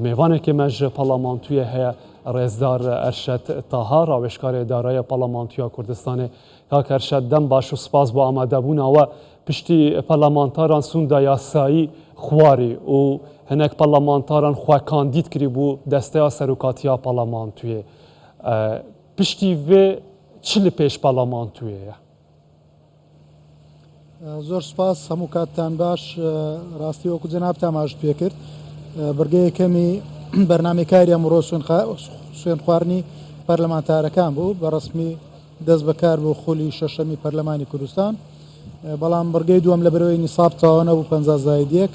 میوانێکی مەژ پەرلەمانتویە هەیە ڕێزدار ئەرشەد تاها ڕاوێژکاری ئیدارەیە پەرلەمانتویە کوردستانی. کاک ئەرشەد دەم باش و سپاس بۆ ئامادەبوونەوە پشتی پەرلەمانتاران سووندا یاسایی خواری و هەنێک پەرلەمانتاران خواکاندید کری بوو دەستەیە سەرۆکاتیە پەرلەمانتویە. پشتی وێ چ لە پێش پەرلەمانتویەیە؟ زۆر سپاس هەموو کاتتان باش. ڕاستی وەکو جەناب تاماژ پێ کرد بەرگەی یەکەمی بەرنامەکاری ئەمڕۆ سوێن خواردنی پەرلەمانتارەکان بوو بە ڕسمی دەست بەکار بۆ خولی شەشەمی پەرلەمانی کوردستان. بەڵام بەرگەی دووەم لە بەرەوەی نیساب تەواو نەبوو 50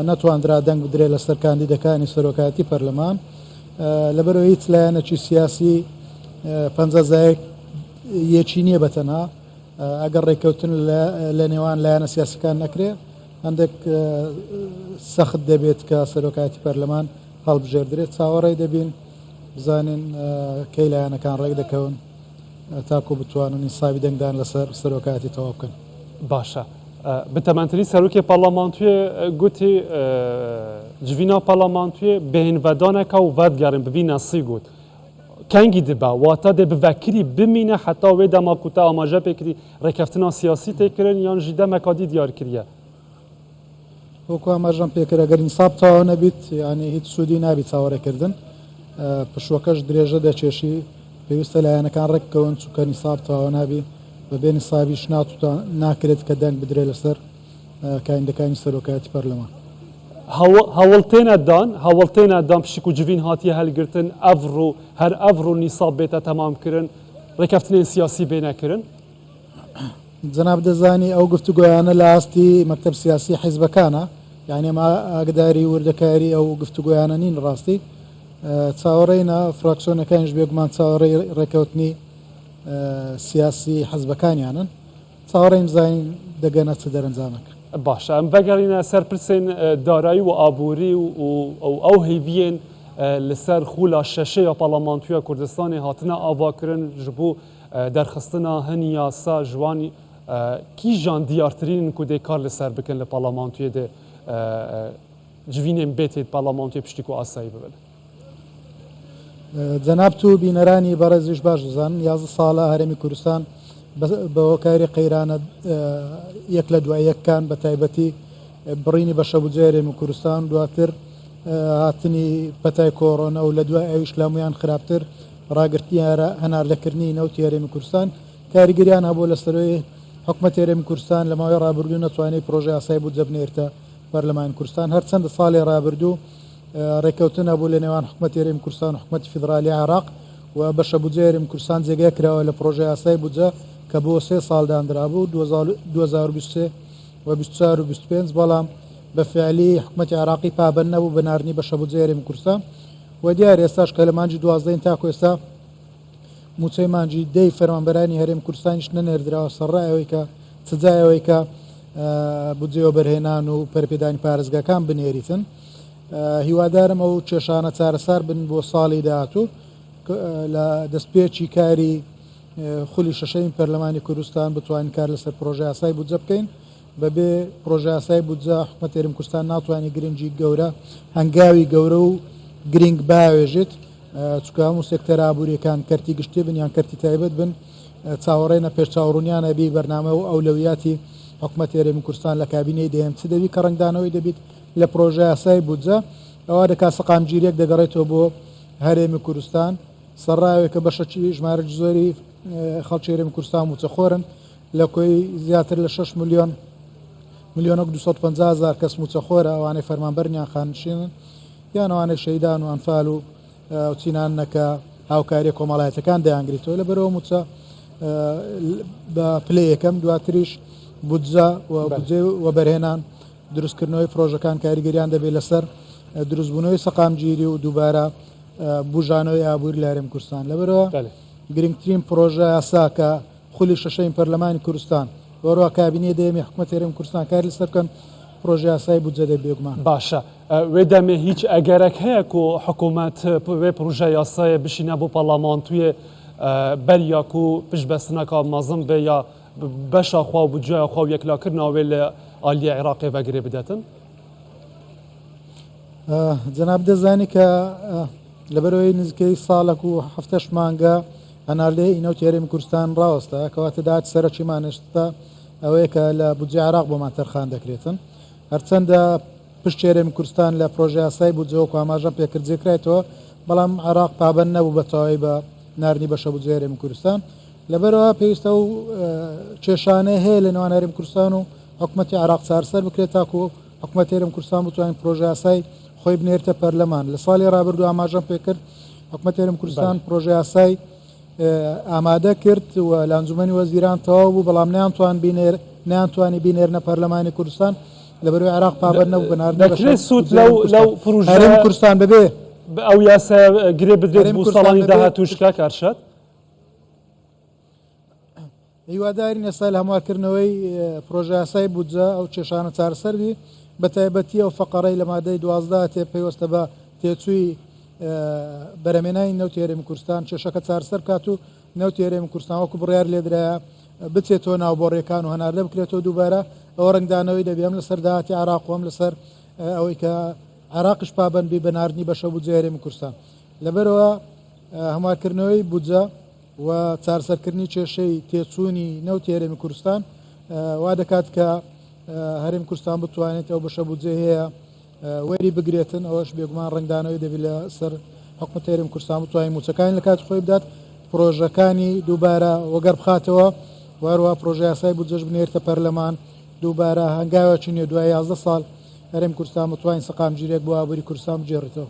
نەتواندرا دەنگ بدرێ لەسەر کاندیدەکانی سەرۆکایەتی پەرلەمان لەبەرەوەی هیچ لایەنێکی سیاسی 50 یەکی نییە بەتەنها. ئەگەر ڕێککەوتن لە نێوان لایەنە سیاسەکان نەکرێ هەندێک سەخت دەبێت کە سەرۆکایەتی پەرلەمان هەڵبژێردرێت. چاوەڕێی دەبین بزانین کەی لایەنەکان ڕێک دەکەون تاکو بتوانن نیسابی دەنگدان لەسەر سەرۆکایەتی تەواو بکەن. باشە. بتەمەنتری سەرۆکی پەرلەمانتویە گوتی جڤینا پەرلەمانتویە بەهێنڤەدانێکە و ڤەدگەڕین ببینە سی گوت. کەنگی دبا واتە دێ بڤەکری بمینە حتا وێ دەماکوتە ئاماژە پێکری ڕێکەفتنا سیاسی تێکردن یان ژی دەمەکادی دیار کردە. وەکو ئاماژەم پێکرد ئەگەر نیساب تەواو نەبیت یعنی هیچ سوودی نابی چاوەڕێکردن. پشوەکەش درێژە دەچێشی پێویستە لایەنەکان ڕێککەون چووکە نیساب تەواو نابی بەبێ نیسابیش ناکرێت کە دەنگ بدرێت لەسەر کاندیدەکانی سەرۆکایەتی پەرلەمان. هەوڵتێنەدان پشک و جوین هاتیە هەلگرتن ئەڤڕ هەر ئەڤڕ و نیساب بێتە تەمامکردن ڕێکەفتنێن سیاسی بێنەکردن. جەناب دەزانی ئەو گفتوگۆیانە لە ئاستی مەکتەب سیاسی حیزبەکانە یعنی ئەمە ئاگداری وردەکاری ئەو گفتوگۆیانە نین. ڕاستی چاوەڕێینە فراکسیۆنەکانیش بێگومان چاوەڕێی ڕێکەوتنی سیاسی حەزبەکانیانن چاوەڕێیم زانین دەگەنە چ دەرەنجامەکە. باشە ئەم بەگەڕینە سەر پرسێن دارایی و ئابووری و ئەو هیڤیên لەسەر خولا شەشەیە پەرلەمانتویە کوردستانی هاتنە ئاواکردن ji بۆ دەرخستنا هەنی یاسا جوانی کیژان دیارترین کو دێ کار لەسەر بکەن لە پەرلەمانتویە دێ جوینên بێتێت پەرلەمانتویە پشتی و ئاسایی ببن. جەناب تو بینەرانی بەڕێزیش باش دەزانن 11 ساڵە هەرێمی کوردستان بە هۆکاری قەیرانە یەک لە دوای یەکان بە تایبەتی بڕینی بەشەبوجێ هەرێمی کوردستان دواتر هاتنی پەتای کۆڕۆنە و لە دوای ئەویش لامویان خراپتر ڕاگررتیارە هەناردەکردنی نەوتی هەرێمی کوردستان کاریگەریان هەبوو لە سەرۆی حکومەتی هەرێمی کوردستان لە ماوەی ڕابردوو نەتوانێت پرۆژەی ئاسایی بوو جەبنێرتە پەرلەمانی کوردستان هەر چەندە ساڵی ڕابردوو ڕێکەوتن هەبوو لە نێوان حکومەتی هەرێمی کوردستان و حکومەتی فیدرالی عێراق و بەشەبوجێ هەرێمی کوردستان جێگای کراوە لە پرۆژەی ئاسایی بوجە کە بۆ 3 ساڵ دانرا بوو 2023 و 24 و 25 بەڵام بە فعلی حکومەتی عێراقی پابەند نەبوو بە ناردنی بەشەبوجێ هەرێمی کوردستان و دیارە ئێستاش کە لە مانجی 12 تاکو ئێستا موچەی مانجی 10 فەرمانبەرانی هەرێمی کوردستانیش نەنێردراوە سەرڕایەوەی کە سزایەوەی کە بودجێوە بەرهێنان و پەرپێدانی پارێزگاکان بنێریتن. هیوادارم ئەو کێشانە چارەسەر بن بۆ ساڵی داهاتوو لە دەستپێکی کاری خولی شەشەمی پەرلەمانی کوردستان بتوانین کار لەسەر پرۆژە یاسایی بودجە بکەین بەبێ پرۆژە یاسایی بودجە حکومەتی هەرێمی کوردستان ناتوانێت گرنگی گەورە هەنگاوی گەورە و گرنگ باوێژێت چونکە هەموو سێکتەرە ئابوووریەکان کەرتی گشتی بن یان کەرتی تایبەت بن چاوەڕێنە پێشچاوڕوونیانە بی بەرنامە و ئەولەویاتی حکومەتی هەرێمی کوردستان لە کابینەی دەیەم چ دەبی کە ڕنگدانەوەی دەبیت لە پرۆژە یاسایی بودجە ئەوە دەکات سەقامگیریەک دەگەڕێتەوە بۆ هەرێمی کوردستان سەرڕاوێک کە بەشەکی ژمارە زۆری خەڵکی هەرێمی کوردستان موچەخۆرن لە کۆی زیاتر لە 6 ملیۆن 250,000 کەس موچەخۆرە ئەوانەی فەرمانبەرنیان خانشینن یان ئەوانەی شەیدان و ئەنفال و چینانەکە هاوکاری کۆمەڵایەتەکان دەیانگریتەوە لە بەرەوە موچە بە پلە یەکەم دواتریش بودجە و بەرهێنان دروستکردنەوەی پرۆژەکان کاریگەریان دەبێت لەسەر دروستبوونەوەی سەقامگیری و دووبارە بژانەوەی ئابووری لە هەرێمی کوردستان لەبەرەوە گرنگترین پرۆژە یاسا کە خولی شەشەمی پەرلەمانی کوردستان وەڕوا کابینێ دەیەمی حکومەتی هەرێمی کوردستان کاری لەسەر بکەن پرۆژە یاسایی بودجە دەبێگومان. باشە وێ دەمێ هیچ ئەگەرێک هەیە و حکوومەت وێ پرۆژە یاسایە بشینە بۆ پەرلەمانتویە بەریاک و پشتبەستنەکە مەزم بێ یا بەشە خوا بودجە خوا یەکلاکردنەوەێ لە ئالیە عێراقی بەگرێ بدەتن. جەناب دەزانی کە لەبەرەوەی نزیکەی ساڵێک و هەفتەش مانگە هەناردێ ئینەوت یاریمی کوردستان ڕاوەستە کەواتە داهات سەرەکی مانشتە ئەوەیە کە لە بودجێ عێراق بۆمان تەرخان دەکرێتن هەرچەندە پشت یاریمی کوردستان لە پرۆژە یاسای بودجەوە ئاماژەم پێکردجێکرایەوە بەڵام عێراق پابەند نەبوو بە تەواوی بە ناردنی بەشە بودجێ یاریمی کوردستان لەبەرەوە پێویستە و کێشانەی هەیە لە نێوان یاریمی کوردستان و حکوومەتی عێراق چارەسەر بکرێت تاکو حکوومەتی یاریمی کوردستان بتوانین پرۆژە یاسای خۆی بنێرتە پەرلەمان لە ساڵی ڕابردوو ئاماژەم پێکرد حکوومەتی یاریمی کوردستان پرۆژە یاسای ئامادە کرد و لە ئەنجومەنی وەزیران تەواو بوو بەڵام نەیانتوانی بینێرنە پەرلەمانی کوردستان لەبەرەوەی عێراق پابەند نەبوو بەناردنی دەکرێت سوود لەو پروژە هەرێمی کوردستان ببێ ئەو یاسا گرێ بدرێت بۆ ساڵانی داهاتووشکا کارشات هیوادارین ئێستا لە هەموارکردنەوەی پرۆژە یاسای بودجە ئەو کێشانە چارەسەروی بە تایبەتی ئەو فەقەڕەی لە مادەی 12 پێوەستە بە تێچووی بەرەمێنانی نەوت یاریمی کوردستان کێشەکە چارەسەر بکات و نەوت یاریمی کوردستان وەکو بڕیار لێدرایە بچێتەوە ناوبۆڕیەکان و هەناردە بکرێتەوە دووبارە ئەوە ڕنگدانەوەی دەبێ ئەم لەسەر داهاتی عێراق و ئەم لەسەر ئەوەی کە عێراقش پابەندی بە ناردنی بەشە بودجە یاریمی کوردستان لەبەرەوە هەموارکردنەوەی بودجە و چارەسەرکردنی کێشەی تێچوونی نەوت یاریمی کوردستان وا دەکات کە هەرێمی کوردستان بتوانێت ئەو بەشە بودجە هەیە وەری بگرێتن ئەوەش بێگومان ڕنگدانەوەی دەبێت لە سەر حکوومەتی یاریمی کوردستان بتوانین موچەکانی لە کات خۆی بدات پرۆژەکانی دووبارە وەگەر بخاتەوە واروها پرۆژە یاسای بودجەش بنێرتە پەرلەمان دووبارە هەنگاوێکی نیە دوای 11 ساڵ هەرێمی کوردستان بتوانین سەقامگیریەک بۆ ئابووری کوردستان بجێڕێتەوە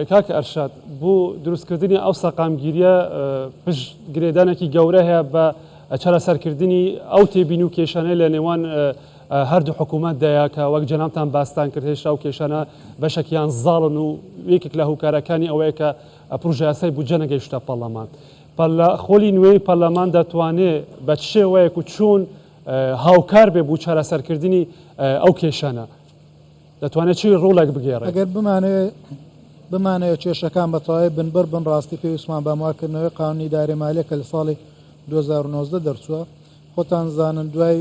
کاک ئەرشاد بۆ دروستکردنی ئەو سەقامگیریە پشت گرێدانێکی گەورە هەیە بە چارەسەرکردنی ئەو تێبین و کێشانەی لە نێوان هەردوو حکوومەتدایە کە وەک جەنابتان باستان کرد هێشتا ئەو کێشانە بەشێکیان زاڵن و یەکێک لە هوکارەکانی ئەوەیە کە پروژە یاسای بودجە نەگەیشتە پەرلەمان خۆلی نوێی پەرلەمان دەتوانێت بە شێوەیەک و چۆن هاوکار بێ بوو چارەسەرکردنی ئەو کێشانە دەتوانێت چی ڕۆڵێک بگێڕێت ئەگەر بمانەوە کێشەکان بەتەواوی بنبەر بن ڕاستی پێویستمان بە هەموارکردنەوەی قانونی دارایی مالیە کە لە ساڵی 2019 دەرچووە خۆتان زانن دوای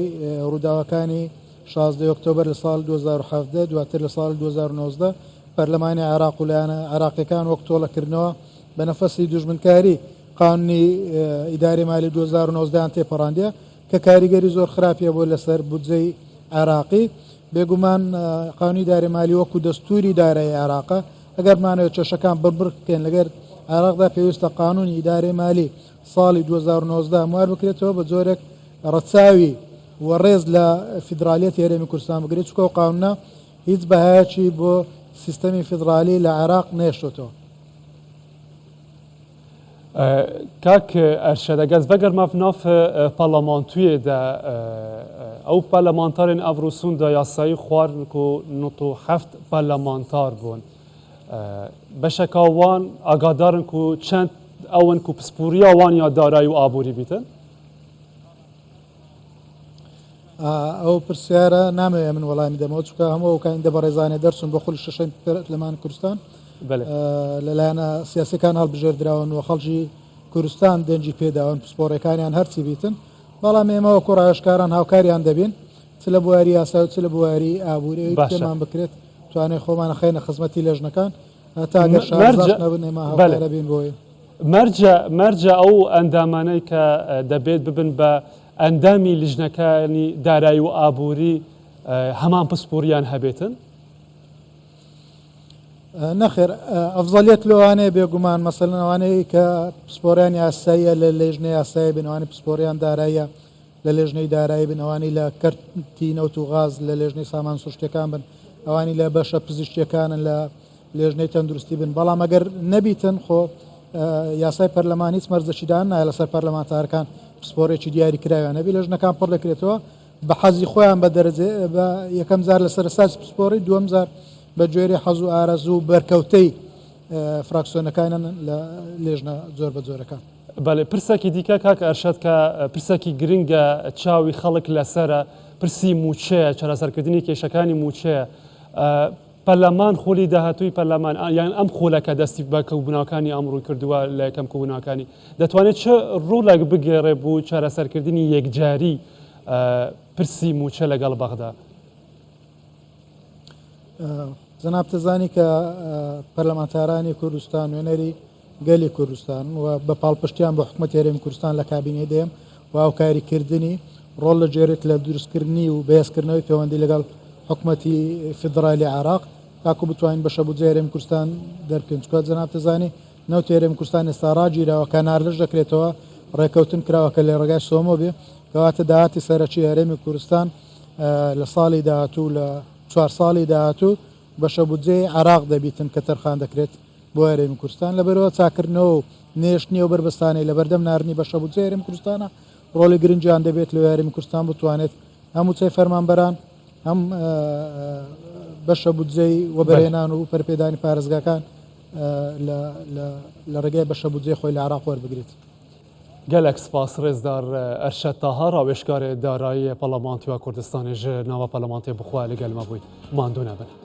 ڕووداوەکانی 16 ئۆکتۆبەر لە ساڵ 2017 دواتر لە ساڵ 2019 پەرلەمانی عێراق و لایەنە عێراقیەکان وەک تۆڵەکردنەوە بە نەفەسی دوژمنکاری قانونی ئیداری مالی 2019 تێپەڕاندیە کە کاریگەری زۆر خراپیە بۆ لەسەر بودجەی عێراقی بێگومان قانونی دارایی مالی وەکو دەستوری دارایی عێراقە ئەگەر مانەوە کێشەکان بڕکەن لەگەر عێراقدا پێویستە قانونی ئیداری مالی ساڵی 2019 هەموار بکرێتەوە بە جۆرێک ڕەچاوی وەڕێز لە فیدرالیەتی هەرێمی کوردستان بگرێت چکە و قانونە هیچ بەهایەکی بۆ سیستەمی فیدرالی لە عێراق نێشتۆتەوە کاک ئەرشەدەگەز بەگەر مافناف پەرلەمانتویێدا ئەو پەرلەمانتارên ئەڤروسون دا یاسایی خواردن و 97 پەرلەمانتار بوون بەشێکا وان ئاگادارن و چەند ئەون و پسپوریە وان یا دارایی و ئابووری بیتن ئەو پرسیارە نامەوێت من وەڵامی دەمەوە چکە هەموو کاندە بە ڕێزانێ دەرچون بە خولی شەشەی پەرلەمانی کوردستان لەلایەنە سیاسەکان هەڵبژێردراون و خەڵکی کوردستان دەنجی پێداون پسپۆڕەکانیان هەرچی بیتن بەڵام ئێمەوە کوڕایشکاران هاوکاریان دەبین چ لە بواری یاسا و چ لە بواری ئابووری پێمان بکرێت توانێت خۆمانە خەینە خزمەتی لێژنەکان هەتا ئەگەر شارەزاش نەبن ئێمە هاوکارە بین بۆی مەرجە ئەو ئەندامانەی کە دەبێت ببن بە ئەندامی لیژنەکانی دارایی و ئابووری هەمان پسپۆریان هەبێتن نەخێر ئەفزەلیەت لەوانەیە بێگومان مەسەلەن ئەوانەیە کە پسپۆریان یاساییە لە لێژنەی یاسایی بنەوانی پسپۆریان داراییە لە لێژنەی دارایی بنەوانی لە کەرتی نەوت و غاز لە لێژنەی سامان سوشتەکان بن ئەوانی لە بەشە پزیشکیەکانن لە لێژنەی تەندروستی بن بەڵام ئەگەر نەبیتن خۆ یاسای پەرلەمانی هیچ مەرجەکیدان نایە لەسەر پەرلەمانتارەکان پسپۆرێکی دیاری کرایوە نەبی لێژنەکان پڕ دەکرێتەوە بە حەزی خۆیان بە دەرەجێ بە یەکەم جار لەسەر ئەساسی پسپۆڕی دووەم جار بە گوێری حەز و ئارەزوو بەرکەوتەی فراکسیۆنەکانن لە لێژنە زۆر بە جۆرەکان بەڵێ پرسێکی دیکە کاک ئەرشەد کە پرسێکی گرنگە چاوی خەڵک لەسرە پرسی موچەیە چارەسەرکردنی کێشەکانی موچەیە پەرلەمان خۆلی داهاتووی پەرلەمان یان ئەم خۆلەکە دەستی بە کەوبناوەکانی ئەمڕۆی کردووە لە یەکەم کۆبوونەوەکانی دەتوانێت چه ڕۆڵێک بگێڕێ بۆ چارەسەرکردنی یەکجاری پرسی موچە لەگەڵ بەغدا جەنابتەزانی کە پەرلەمانتارانی کوردستان وێنەری گەلی کوردستان و بە پاڵپشتیان بە حکوومەتی هەرێمی کوردستان لە کابینێ دێم و هاوکاریکردنی ڕۆڵ لە جێرێت لە دروستکردنی و بەهێزکردنەوەی پەیوەندی لەگەڵ حکوومەتی فدرالی عراق تاکو بتوانین بە شەبوجێ هەرێمی کوردستان دەرکەن چکە جەنابتەزانی نەوتی هەرێمی کوردستان ئێستا ڕاگیراوە کەنارلەش دەکرێتەوە ڕێکەوتن کراوە کە لە ڕێگای سۆمۆ بێ کەواتە داهاتی سەرەکی هەرێمی کوردستان لە ساڵی داهاتوو لە 4 ساڵی داهاتوو بە شەبوجێ عراق دەبیتن کە تەرخان دەکرێت بۆ هەرێمی کوردستان لەبەرەوە چاکردنەوە و نێشتنی و بربەستانی لە بەردەم نارنی بە شەبوجێ هەرێمی کوردستانە ڕۆڵی گرنگیان دەبێت لە هەرێمی کوردستان بتوانێت هەموو چای فەرمانبەران هەم بە شەبوجێی وەبەرهێنان و پەرپێدانی پارێزگاکان لە ڕێگای بە شەبوجێ خۆی لە عراق وەربگریت. gelek spas rêzdar Erşet Taha rawêşkarê darayî Parlamentoya Kurdistanê ji nava parlamentê bixwe li gel me bûyî. Mandû nebin.